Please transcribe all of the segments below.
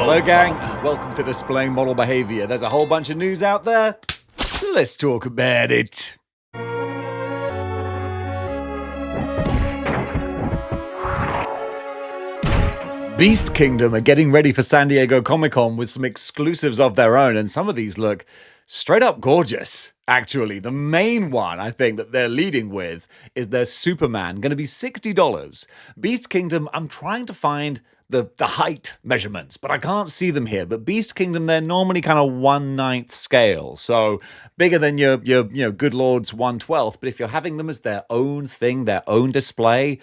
Hello gang, welcome to Displaying Model Behaviour. There's a whole bunch of news out there. Let's talk about it. Beast Kingdom are getting ready for San Diego Comic-Con with some exclusives of their own, and some of these look straight up gorgeous. Actually, the main one I think that they're leading with is their Superman, going to be $60. Beast Kingdom, I'm trying to find the height measurements, but I can't see them here. But Beast Kingdom, they're normally kind of 1/9 scale, so bigger than your Good Lord's 1/12. But if you're having them as their own thing, their own display,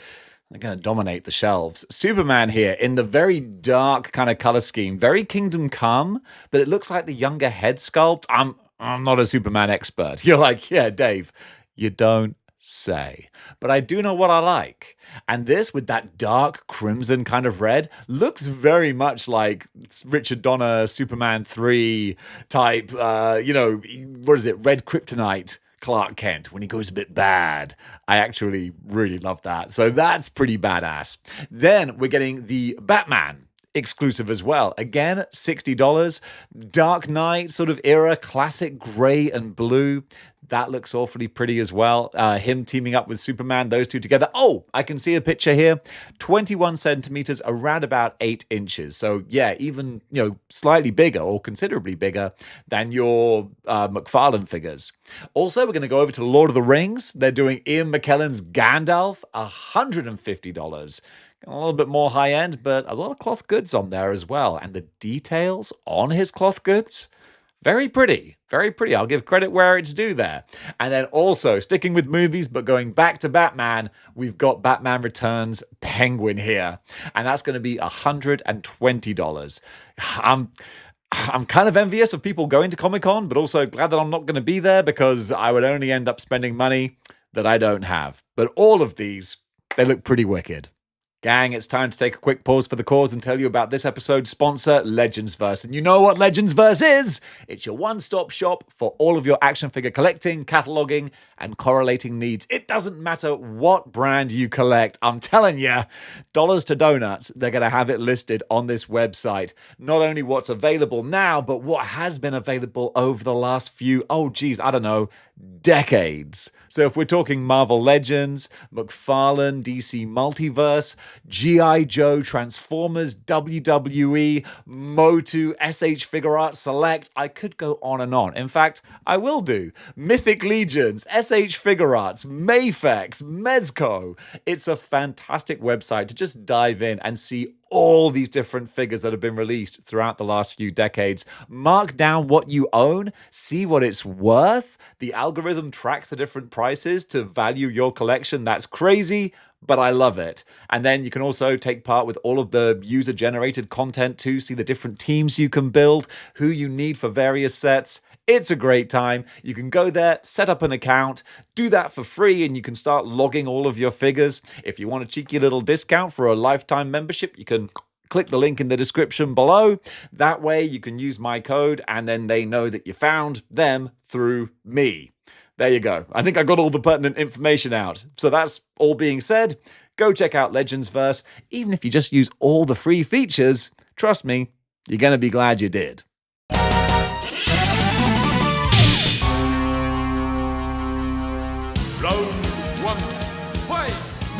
they're going to dominate the shelves. Superman here in the very dark kind of color scheme, very Kingdom Come, but it looks like the younger head sculpt. I'm not a Superman expert. You're like, yeah, Dave, you don't say. But I do know what I like. And this, with that dark crimson kind of red, looks very much like Richard Donner Superman 3 type, what is it, red kryptonite Clark Kent when he goes a bit bad. I actually really love that. So that's pretty badass. Then we're getting the Batman exclusive as well. Again, $60. Dark Knight sort of era, classic gray and blue. That looks awfully pretty as well. Him teaming up with Superman, those two together. Oh, I can see a picture here. 21 centimeters, around about 8 inches. So yeah, even, slightly bigger or considerably bigger than your McFarlane figures. Also, we're going to go over to Lord of the Rings. They're doing Ian McKellen's Gandalf, $150. A little bit more high-end, but a lot of cloth goods on there as well. And the details on his cloth goods, very pretty. Very pretty. I'll give credit where it's due there. And then also, sticking with movies, but going back to Batman, we've got Batman Returns Penguin here. And that's going to be $120. I'm kind of envious of people going to Comic-Con, but also glad that I'm not going to be there because I would only end up spending money that I don't have. But all of these, they look pretty wicked. Gang, it's time to take a quick pause for the cause and tell you about this episode's sponsor, Legendsverse. And you know what Legendsverse is? It's your one-stop shop for all of your action figure collecting, cataloging, and correlating needs. It doesn't matter what brand you collect. I'm telling you, dollars to donuts, they're going to have it listed on this website. Not only what's available now, but what has been available over the last few, decades. So if we're talking Marvel Legends, McFarlane DC Multiverse, G.I. Joe, Transformers, WWE, MOTU, SH Figure Arts Select, I could go on and on. In fact, I will do. Mythic Legions, SH Figure Arts, Mayfex, Mezco. It's a fantastic website to just dive in and see all these different figures that have been released throughout the last few decades. Mark down what you own, see what it's worth. The algorithm tracks the different prices to value your collection. That's crazy, but I love it. And then you can also take part with all of the user-generated content too, see the different teams you can build, who you need for various sets. It's a great time. You can go there, set up an account, do that for free, and you can start logging all of your figures. If you want a cheeky little discount for a lifetime membership, you can click the link in the description below. That way you can use my code, and then they know that you found them through me. There you go. I think I got all the pertinent information out. So that's all being said. Go check out Legendsverse. Even if you just use all the free features, trust me, you're going to be glad you did.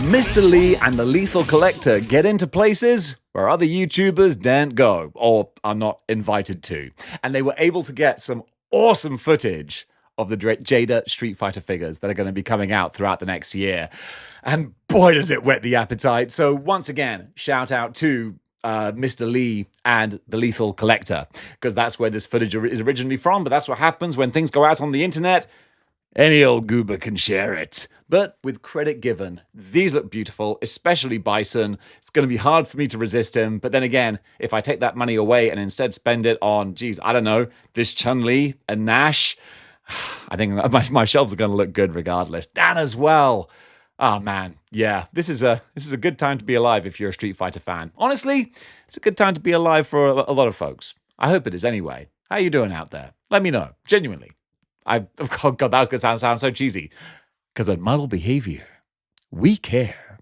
Mr. Lee and the Lethal Collector get into places where other YouTubers daren't go or are not invited to. And they were able to get some awesome footage of the Jada Street Fighter figures that are going to be coming out throughout the next year. And boy, does it whet the appetite. So once again, shout out to Mr. Lee and the Lethal Collector, because that's where this footage is originally from. But that's what happens when things go out on the internet. Any old goober can share it. But with credit given, these look beautiful, especially Bison. It's going to be hard for me to resist him. But then again, if I take that money away and instead spend it on, this Chun-Li and Nash, I think my shelves are going to look good regardless. Dan as well. Oh man, yeah, this is a good time to be alive if you're a Street Fighter fan. Honestly, it's a good time to be alive for a lot of folks. I hope it is anyway. How you doing out there? Let me know, genuinely. Oh God, that was going to sound so cheesy. Because at Model Behavior, we care.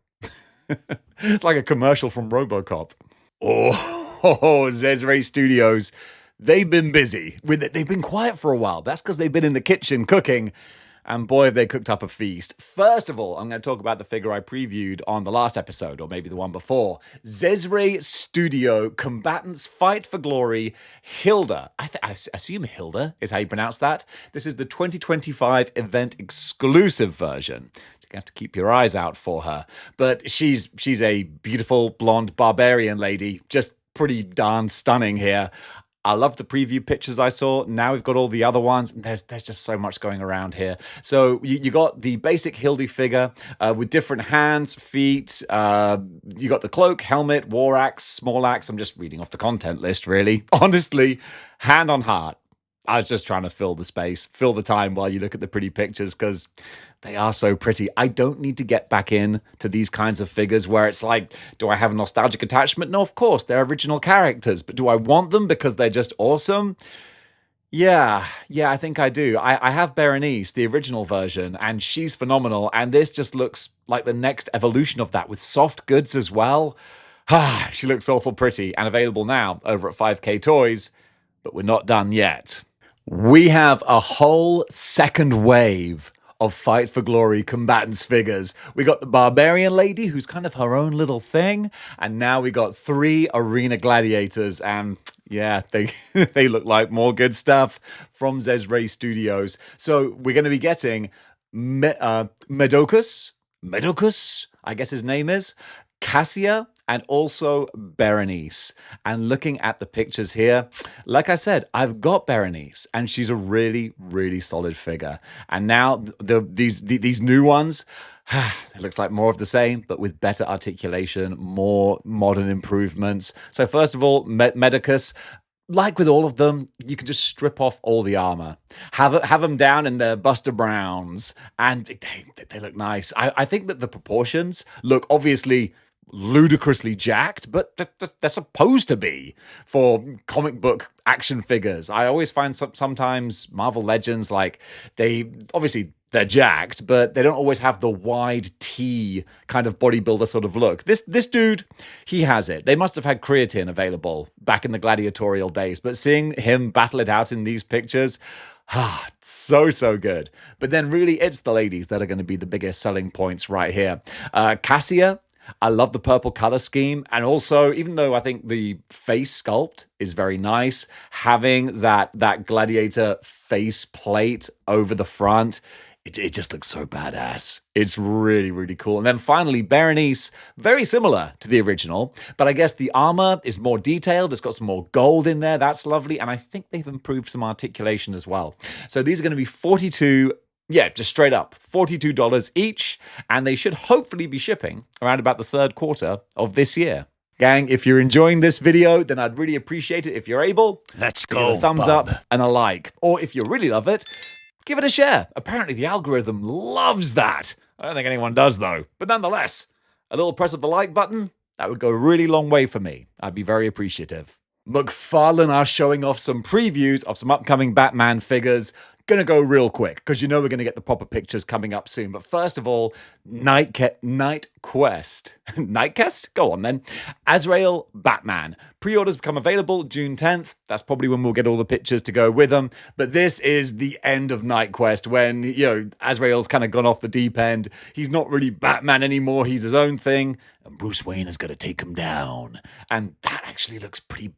It's like a commercial from RoboCop. Oh. Oh, Xesray Studios. They've been busy. They've been quiet for a while. That's because they've been in the kitchen cooking. And boy, have they cooked up a feast. First of all, I'm going to talk about the figure I previewed on the last episode, or maybe the one before. Xesray Studio Combatants Fight for Glory Hilda. I assume Hilda is how you pronounce that. This is the 2025 event exclusive version. You have to keep your eyes out for her. But she's a beautiful blonde barbarian lady, just pretty darn stunning here. I love the preview pictures I saw. Now we've got all the other ones. There's just so much going around here. So you got the basic Hildy figure with different hands, feet. You got the cloak, helmet, war axe, small axe. I'm just reading off the content list, really. Honestly, hand on heart. I was just trying to fill the space, fill the time while you look at the pretty pictures because they are so pretty. I don't need to get back in to these kinds of figures where it's like, do I have a nostalgic attachment? No, of course, they're original characters, but do I want them because they're just awesome? Yeah, I think I do. I have Berenice, the original version, and she's phenomenal, and this just looks like the next evolution of that with soft goods as well. She looks awful pretty and available now over at 5K Toys, but we're not done yet. We have a whole second wave of Fight for Glory combatants figures. We got the Barbarian Lady, who's kind of her own little thing, and now we got 3 Arena Gladiators, and yeah, they look like more good stuff from Xesray Studios. So we're going to be getting Medocus, I guess his name is, Cassia, and also Berenice. And looking at the pictures here, like I said, I've got Berenice, and she's a really, really solid figure. And now these new ones, it looks like more of the same, but with better articulation, more modern improvements. So first of all, Medicus. Like with all of them, you can just strip off all the armor, have them down in their Buster Browns, and they look nice. I think that the proportions look obviously ludicrously jacked, but they're supposed to be for comic book action figures. I always find sometimes Marvel Legends, like they're jacked, but they don't always have the wide T kind of bodybuilder sort of look. This dude, he has it. They must have had creatine available back in the gladiatorial days, but seeing him battle it out in these pictures, so good. But then really it's the ladies that are going to be the biggest selling points right here. Cassia, I love the purple color scheme. And also, even though I think the face sculpt is very nice, having that gladiator face plate over the front, it just looks so badass. It's really, really cool. And then finally, Berenice, very similar to the original, but I guess the armor is more detailed. It's got some more gold in there. That's lovely. And I think they've improved some articulation as well. So these are going to be 42. Yeah, just straight up, $42 each, and they should hopefully be shipping around about the third quarter of this year. Gang, if you're enjoying this video, then I'd really appreciate it if you're able. Let's give go, it a thumbs bub. up and a like. Or if you really love it, give it a share. Apparently the algorithm loves that. I don't think anyone does though. But nonetheless, a little press of the like button, that would go a really long way for me. I'd be very appreciative. McFarlane are showing off some previews of some upcoming Batman figures. Gonna go real quick because you know we're gonna get the proper pictures coming up soon. But first of all, Night Quest. Nightcast? Go on then. Azrael Batman. Pre-orders become available June 10th. That's probably when we'll get all the pictures to go with them. But this is the end of Night Quest when, you know, Azrael's kind of gone off the deep end. He's not really Batman anymore. He's his own thing. And Bruce Wayne is gonna take him down. And that actually looks pretty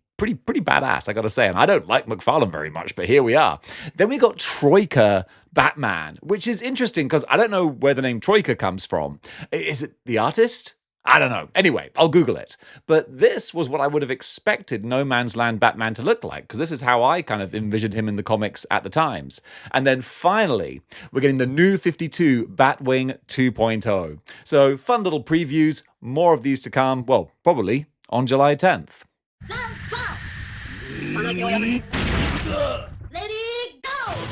badass, I gotta say. And I don't like McFarlane very much, but here we are. Then we got Troika Batman, which is interesting because I don't know where the name Troika comes from. Is it the artist? I don't know. Anyway, I'll Google it. But this was what I would have expected No Man's Land Batman to look like, because this is how I kind of envisioned him in the comics at the times. And then finally, we're getting the new 52 Batwing 2.0. So fun little previews, more of these to come, well, probably on July 10th.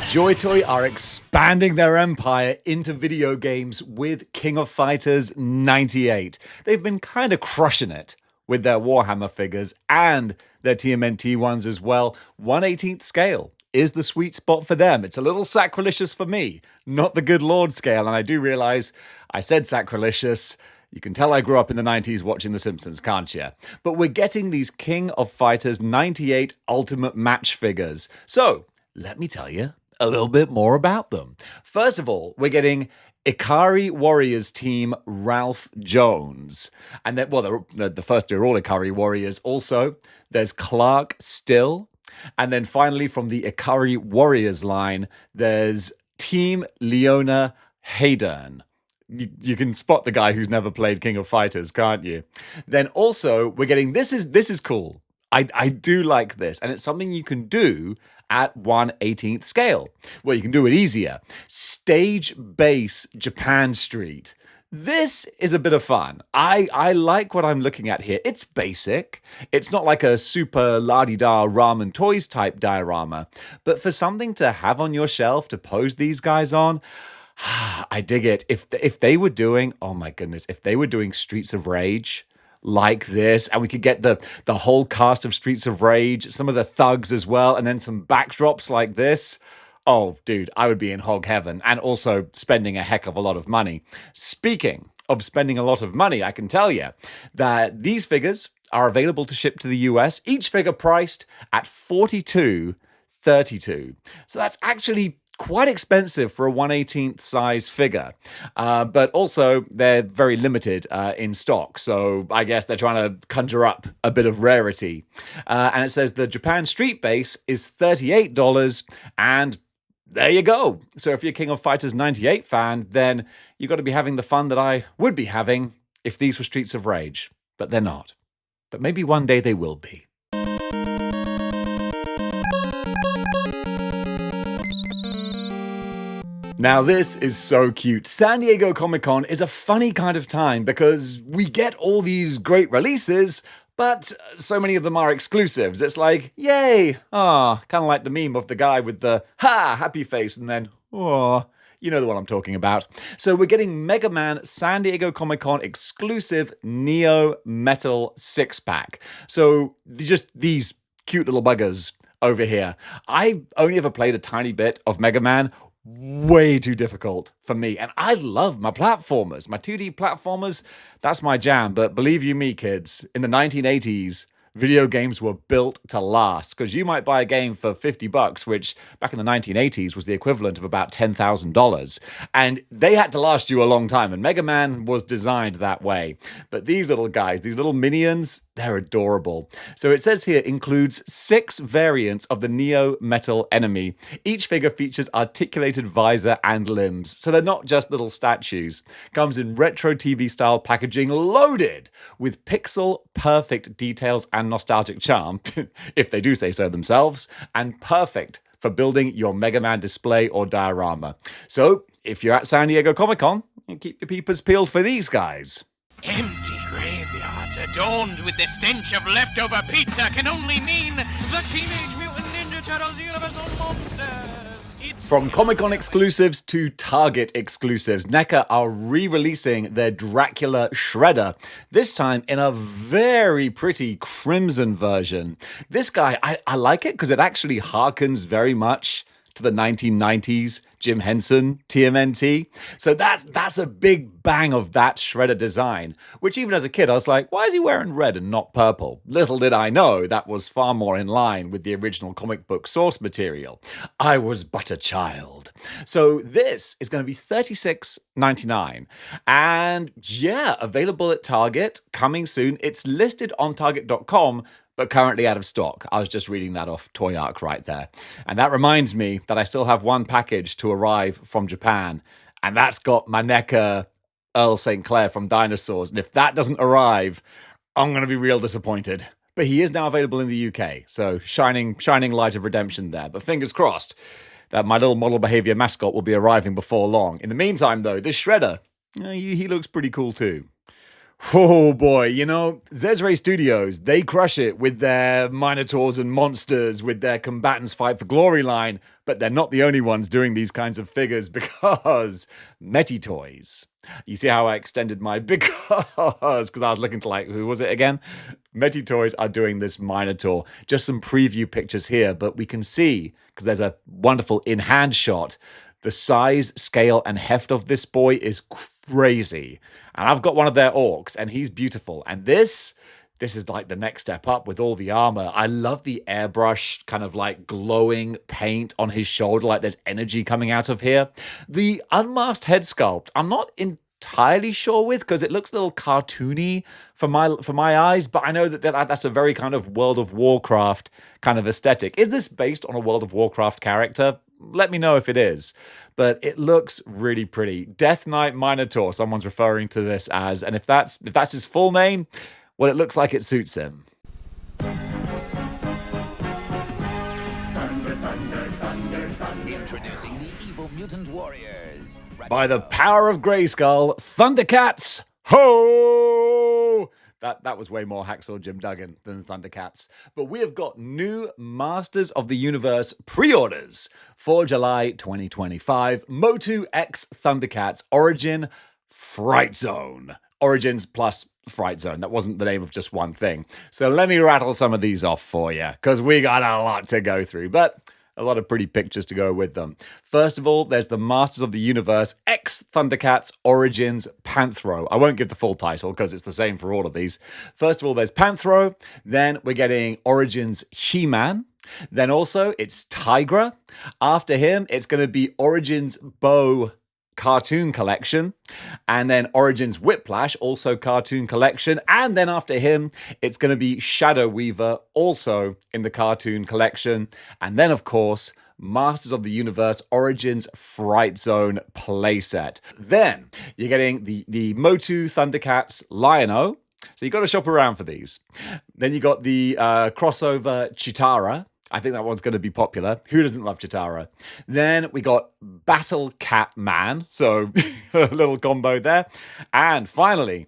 Joy Toy are expanding their empire into video games with King of Fighters 98. They've been kind of crushing it with their Warhammer figures and their TMNT ones as well. 1/18th scale is the sweet spot for them. It's a little sacrilegious for me, not the good Lord scale. And I do realize I said sacrilegious. You can tell I grew up in the 90s watching The Simpsons, can't you? But we're getting these King of Fighters 98 Ultimate Match figures. So, let me tell you a little bit more about them. First of all, we're getting Ikari Warriors team Ralph Jones. And then, well, the first two are all Ikari Warriors. Also, there's Clark Still. And then finally, from the Ikari Warriors line, there's Team Leona Haydern. You can spot the guy who's never played King of Fighters, can't you? Then also, we're getting, this is cool. I do like this, and it's something you can do at 1/18th scale. Well, you can do it easier. Stage Base Japan Street. This is a bit of fun. I like what I'm looking at here. It's basic. It's not like a super la-di-da ramen toys type diorama, but for something to have on your shelf to pose these guys on, I dig it. If they were doing, oh my goodness, if they were doing Streets of Rage like this, and we could get the whole cast of Streets of Rage, some of the thugs as well, and then some backdrops like this, oh, dude, I would be in hog heaven, and also spending a heck of a lot of money. Speaking of spending a lot of money, I can tell you that these figures are available to ship to the US, each figure priced at $42.32. So that's actually quite expensive for a 1/18th size figure, but also they're very limited in stock, so I guess they're trying to conjure up a bit of rarity. And it says the Japan Street base is $38, and there you go. So if you're King of Fighters 98 fan, then you've got to be having the fun that I would be having if these were Streets of Rage, but they're not. But maybe one day they will be. Now, this is so cute. San Diego Comic-Con is a funny kind of time because we get all these great releases, but so many of them are exclusives. It's like, yay! Kind of like the meme of the guy with the happy face and then, you know the one I'm talking about. So we're getting Mega Man San Diego Comic-Con exclusive Neo Metal 6-pack. So just these cute little buggers over here. I only ever played a tiny bit of Mega Man. Way too difficult for me. And I love my platformers. My 2D platformers, that's my jam. But believe you me, kids, in the 1980s, video games were built to last, because you might buy a game for $50, which back in the 1980s was the equivalent of about $10,000. And they had to last you a long time. And Mega Man was designed that way. But these little guys, these little minions, they're adorable. So it says here includes 6 variants of the Neo Metal enemy. Each figure features articulated visor and limbs. So they're not just little statues. Comes in retro TV style packaging loaded with pixel perfect details and nostalgic charm, if they do say so themselves, and perfect for building your Mega Man display or diorama. So, if you're at San Diego Comic-Con, keep your peepers peeled for these guys. Empty graveyards adorned with the stench of leftover pizza can only mean the Teenage Mutant Ninja Turtles Universal Monsters. From Comic-Con exclusives to Target exclusives, NECA are re-releasing their Dracula Shredder, this time in a very pretty crimson version. This guy, I like it because it actually harkens very much to the 1990s Jim Henson TMNT. So that's a big bang of that Shredder design, which even as a kid I was like, why is he wearing red and not purple? Little did I know that was far more in line with the original comic book source material. I was but a child. So this is going to be $36.99. And yeah, available at Target, coming soon. It's listed on Target.com, but currently out of stock. I was just reading that off Toy Arc right there. And that reminds me that I still have one package to arrive from Japan, and that's got my NECA Earl St. Clair from Dinosaurs. And if that doesn't arrive, I'm going to be real disappointed. But he is now available in the UK, so shining light of redemption there. But fingers crossed that my little model behavior mascot will be arriving before long. In the meantime, though, this Shredder, he looks pretty cool too. Oh boy, you know, Xesray Studios, they crush it with their Minotaurs and monsters, with their Combatants Fight for Glory line, but they're not the only ones doing these kinds of figures, because Mety Toys. You see how I extended my because I was looking to like, who was it again? Mety Toys are doing this Minotaur. Just some preview pictures here, but we can see, because there's a wonderful in-hand shot, the size, scale, and heft of this boy is crazy. And I've got one of their orcs, and he's beautiful. And this is like the next step up with all the armor. I love the airbrush kind of like glowing paint on his shoulder, like there's energy coming out of here. The unmasked head sculpt, I'm not entirely sure with, because it looks a little cartoony for my eyes, but I know that's a very kind of World of Warcraft kind of aesthetic. Is this based on a World of Warcraft character? Let me know if it is, but it looks really pretty. Death Knight Minotaur, someone's referring to this as, and if that's his full name, well, it looks like it suits him. Introducing the evil mutant warriors. By the power of Grayskull, Thundercats, ho! That was way more Hacksaw Jim Duggan than Thundercats. But we have got new Masters of the Universe pre-orders for July 2025. MOTU X Thundercats Origin Fright Zone. Origins plus Fright Zone. That wasn't the name of just one thing. So let me rattle some of these off for you, because we got a lot to go through, but a lot of pretty pictures to go with them. First of all, there's the Masters of the Universe X Thundercats Origins Panthro. I won't give the full title because it's the same for all of these. First of all, there's Panthro. Then we're getting Origins He-Man. Then also it's Tigra. After him, it's going to be Origins Bo Cartoon Collection, and then Origins Whiplash, also Cartoon Collection, and then after him, it's going to be Shadow Weaver, also in the Cartoon Collection, and then of course, Masters of the Universe Origins Fright Zone playset. Then you're getting the MOTU Thundercats Lion-O, so you got to shop around for these. Then you got the crossover Chitara. I think that one's going to be popular. Who doesn't love Chitara? Then we got Battle Cat Man. So a little combo there. And finally,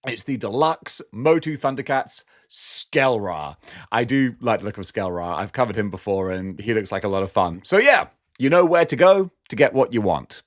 it's the deluxe MOTU Thundercats Skelra. I do like the look of Skelra. I've covered him before and he looks like a lot of fun. So yeah, you know where to go to get what you want.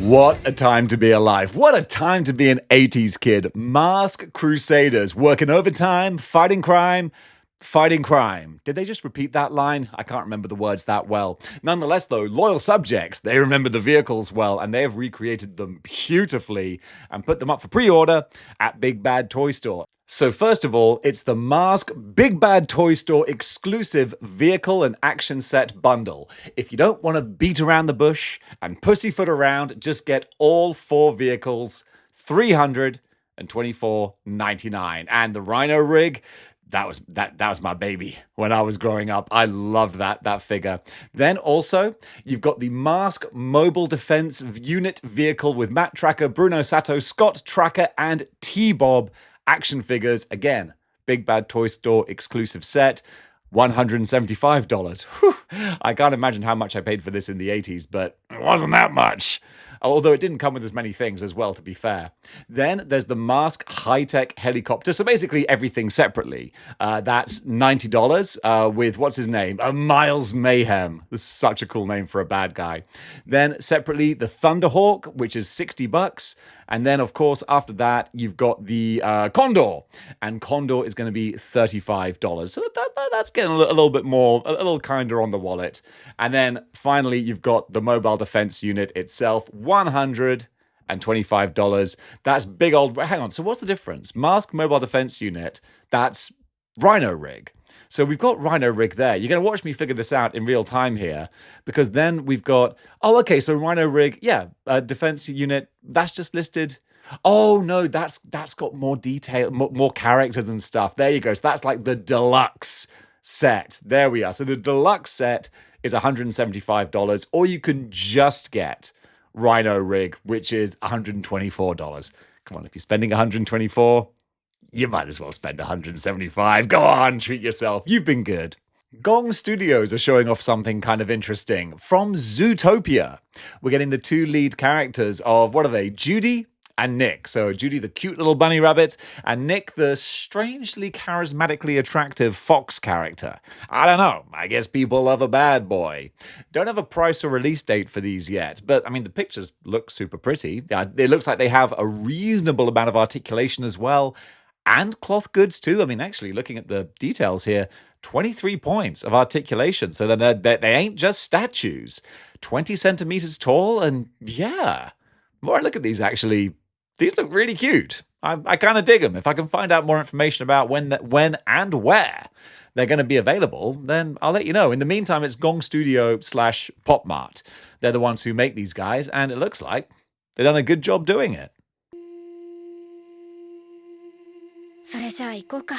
What a time to be alive. What a time to be an 80s kid. Masked Crusaders, working overtime, fighting crime, fighting crime. Did they just repeat that line? I can't remember the words that well. Nonetheless, though, loyal subjects, they remember the vehicles well, and they have recreated them beautifully and put them up for pre-order at Big Bad Toy Store. So first of all, it's the Mask Big Bad Toy Store exclusive vehicle and action set bundle. If you don't want to beat around the bush and pussyfoot around, just get all 4 vehicles, $324.99. And the Rhino rig, that was my baby when I was growing up. I loved that figure. Then also, you've got the Mask Mobile Defense Unit vehicle with Matt Tracker, Bruno Sato, Scott Tracker, and T-Bob action figures. Again, Big Bad Toy Store exclusive set, $175. Whew. I can't imagine how much I paid for this in the 80s, but it wasn't that much. Although it didn't come with as many things as well, to be fair. Then there's the Mask High-Tech Helicopter. So basically everything separately. That's $90 with, what's his name? Miles Mayhem. This is such a cool name for a bad guy. Then separately, the Thunderhawk, which is $60. And then, of course, after that, you've got the Condor. And Condor is going to be $35. So that's getting a little bit more, a little kinder on the wallet. And then finally, you've got the Mobile Defense Unit itself, $125. That's big old... Hang on, so what's the difference? Mask Mobile Defense Unit, that's Rhino rig. So we've got Rhino rig there. You're going to watch me figure this out in real time here, because then we've got... Oh, okay, so Rhino rig, yeah, defense unit, that's just listed... Oh, no, that's got more detail, more characters and stuff. There you go. So that's like the deluxe set. There we are. So the deluxe set is $175, or you can just get Rhino rig, which is $124. Come on, if you're spending $124, you might as well spend $175. Go on, treat yourself. You've been good. Gong Studios are showing off something kind of interesting from Zootopia. We're getting the 2 lead characters of, what are they, Judy and Nick. So Judy, the cute little bunny rabbit, and Nick, the strangely charismatically attractive fox character. I don't know. I guess people love a bad boy. Don't have a price or release date for these yet, but I mean, the pictures look super pretty. It looks like they have a reasonable amount of articulation as well, and cloth goods too. I mean, actually, looking at the details here, 23 points of articulation. So they ain't just statues. 20 centimeters tall, and yeah. The more I look at these, actually, these look really cute. I kind of dig them. If I can find out more information about when and where they're going to be available, then I'll let you know. In the meantime, it's Gong Studio / Pop Mart. They're the ones who make these guys, and it looks like they've done a good job doing it. それじゃあ行こうか。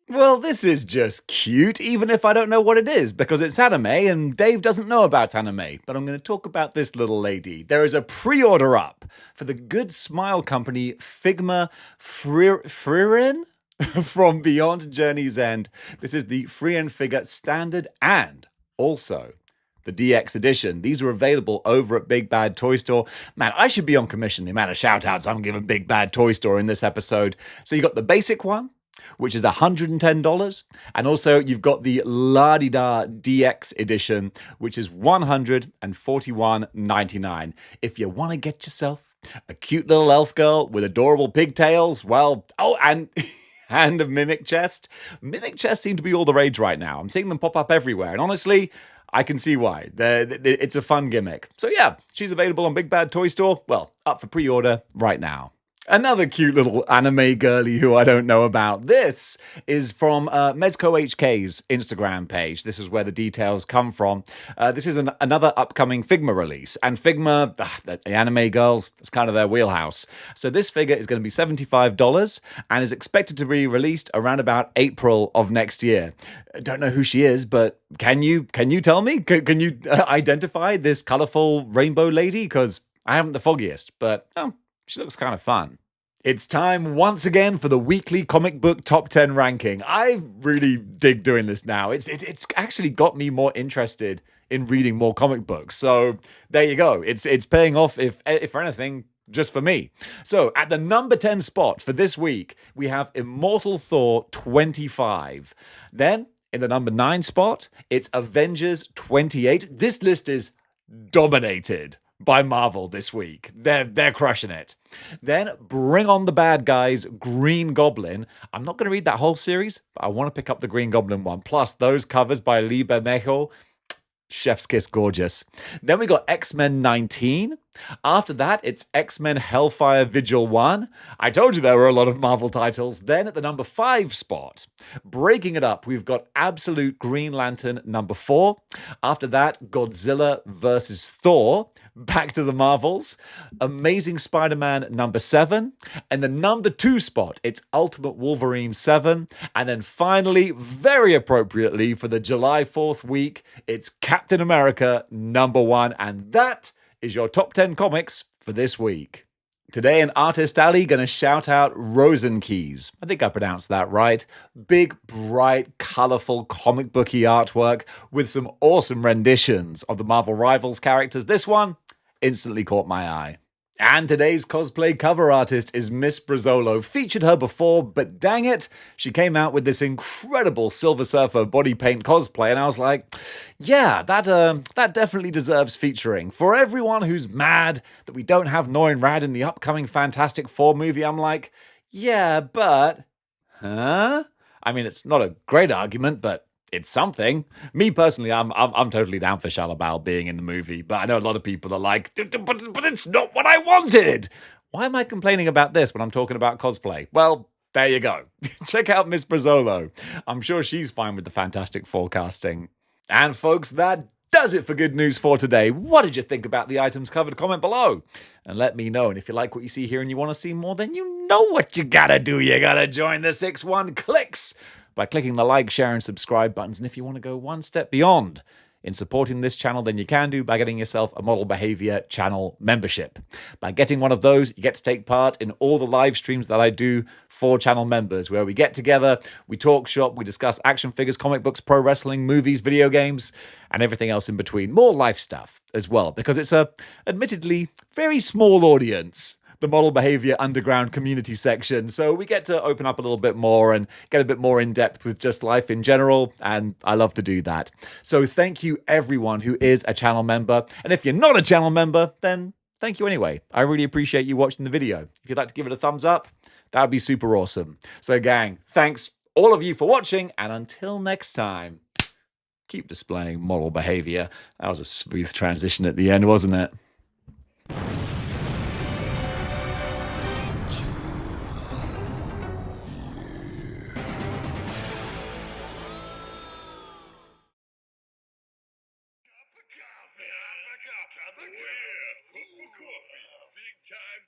Well, this is just cute, even if I don't know what it is, because it's anime and Dave doesn't know about anime. But I'm going to talk about this little lady. There is a pre-order up for the Good Smile Company Figma Frieren from Beyond Journey's End. This is the Frieren figure standard and also the DX edition. These are available over at Big Bad Toy Store. Man, I should be on commission, the amount of shout-outs I'm giving Big Bad Toy Store in this episode. So you got the basic one, which is $110. And also you've got the La-Di-Da DX edition, which is $141.99. If you want to get yourself a cute little elf girl with adorable pigtails, well, oh, and a mimic chest. Mimic chests seem to be all the rage right now. I'm seeing them pop up everywhere. And honestly, I can see why. It's a fun gimmick. So yeah, she's available on Big Bad Toy Store. Well, up for pre-order right now. Another cute little anime girly who I don't know about. This is from Mezco HK's Instagram page. This is where the details come from. This is another upcoming Figma release. And Figma, the anime girls, it's kind of their wheelhouse. So this figure is going to be $75 and is expected to be released around about April of next year. Don't know who she is, but can you tell me? Can you identify this colorful rainbow lady? Because I haven't the foggiest, but she looks kind of fun. It's time once again for the weekly comic book top 10 ranking. I really dig doing this now. It's actually got me more interested in reading more comic books. So there you go. It's paying off, if for anything, just for me. So at the number 10 spot for this week, we have Immortal Thor 25. Then in the number 9 spot, it's Avengers 28. This list is dominated by Marvel this week. They're crushing it. Then Bring On the Bad Guys, Green Goblin. I'm not going to read that whole series, but I want to pick up the Green Goblin one. Plus those covers by Lee Bermejo. Chef's kiss gorgeous. Then we got X-Men 19. After that, it's X-Men Hellfire Vigil 1. I told you there were a lot of Marvel titles. Then at the number 5 spot, breaking it up, we've got Absolute Green Lantern number 4. After that, Godzilla vs. Thor. Back to the Marvels. Amazing Spider-Man number 7. And the number 2 spot, it's Ultimate Wolverine 7. And then finally, very appropriately for the July 4th week, it's Captain America number 1. And that is your top 10 comics for this week. Today in Artist Alley, gonna shout out Rosenkeys. I think I pronounced that right. Big, bright, colorful comic booky artwork with some awesome renditions of the Marvel Rivals characters. This one instantly caught my eye. And today's cosplay cover artist is Miss Brazzolo. Featured her before, but dang it, she came out with this incredible Silver Surfer body paint cosplay, and I was like, yeah, that definitely deserves featuring. For everyone who's mad that we don't have Noin Rad in the upcoming Fantastic Four movie, I'm like, yeah, but, huh? I mean, it's not a great argument, but it's something. Me personally, I'm totally down for Shalabal being in the movie, but I know a lot of people are like, but it's not what I wanted. Why am I complaining about this when I'm talking about cosplay? Well, there you go. Check out Miss Brazzolo. I'm sure she's fine with the Fantastic Forecasting. And folks, that does it for Good News for today. What did you think about the items covered? Comment below and let me know. And if you like what you see here and you want to see more, then you know what you gotta do. You gotta join the 6-1 Clicks by clicking the like, share, and subscribe buttons. And if you want to go one step beyond in supporting this channel, then you can do by getting yourself a Model Behaviour channel membership. By getting one of those, you get to take part in all the live streams that I do for channel members, where we get together, we talk shop, we discuss action figures, comic books, pro wrestling, movies, video games, and everything else in between. More life stuff as well, because it's a admittedly very small audience, the Model Behaviour Underground community section. So we get to open up a little bit more and get a bit more in depth with just life in general. And I love to do that. So thank you everyone who is a channel member. And if you're not a channel member, then thank you anyway. I really appreciate you watching the video. If you'd like to give it a thumbs up, that would be super awesome. So gang, thanks all of you for watching, and until next time, keep displaying model behavior. That was a smooth transition at the end, wasn't it? Cup of coffee, big time.